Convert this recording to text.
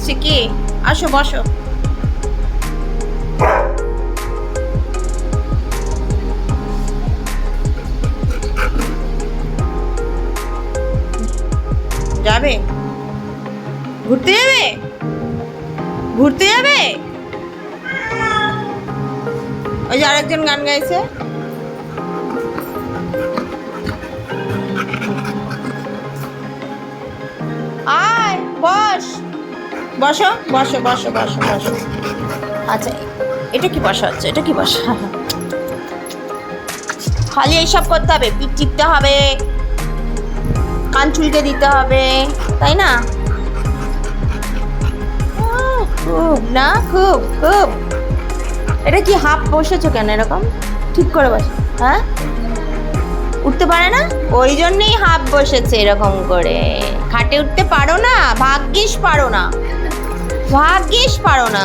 এসছে কি? আসো বসো। যাবে? ঘুরতে যাবে? ঘুরতে যাবে? ওই যে আরেকজন গান গাইছে। আয় বস, বসো বসো বসো বসো বসো। আচ্ছা, এটা কি বসা হচ্ছে? এটা কি বসা? খালি এইসব করতে হবে, পিঠ টিপতে হবে, কান চুলকে দিতে হবে, তাই না? খুব না, খুব খুব। এটা কি হাফ বসেছো কেন এরকম? ঠিক করে বস। হ্যাঁ, উঠতে পারে না, ওই জন্যই হাফ বসেছে এরকম করে। খাটে উঠতে পারো না? ভাগ্যিস পারো না, ভাগ্যিস পারো না।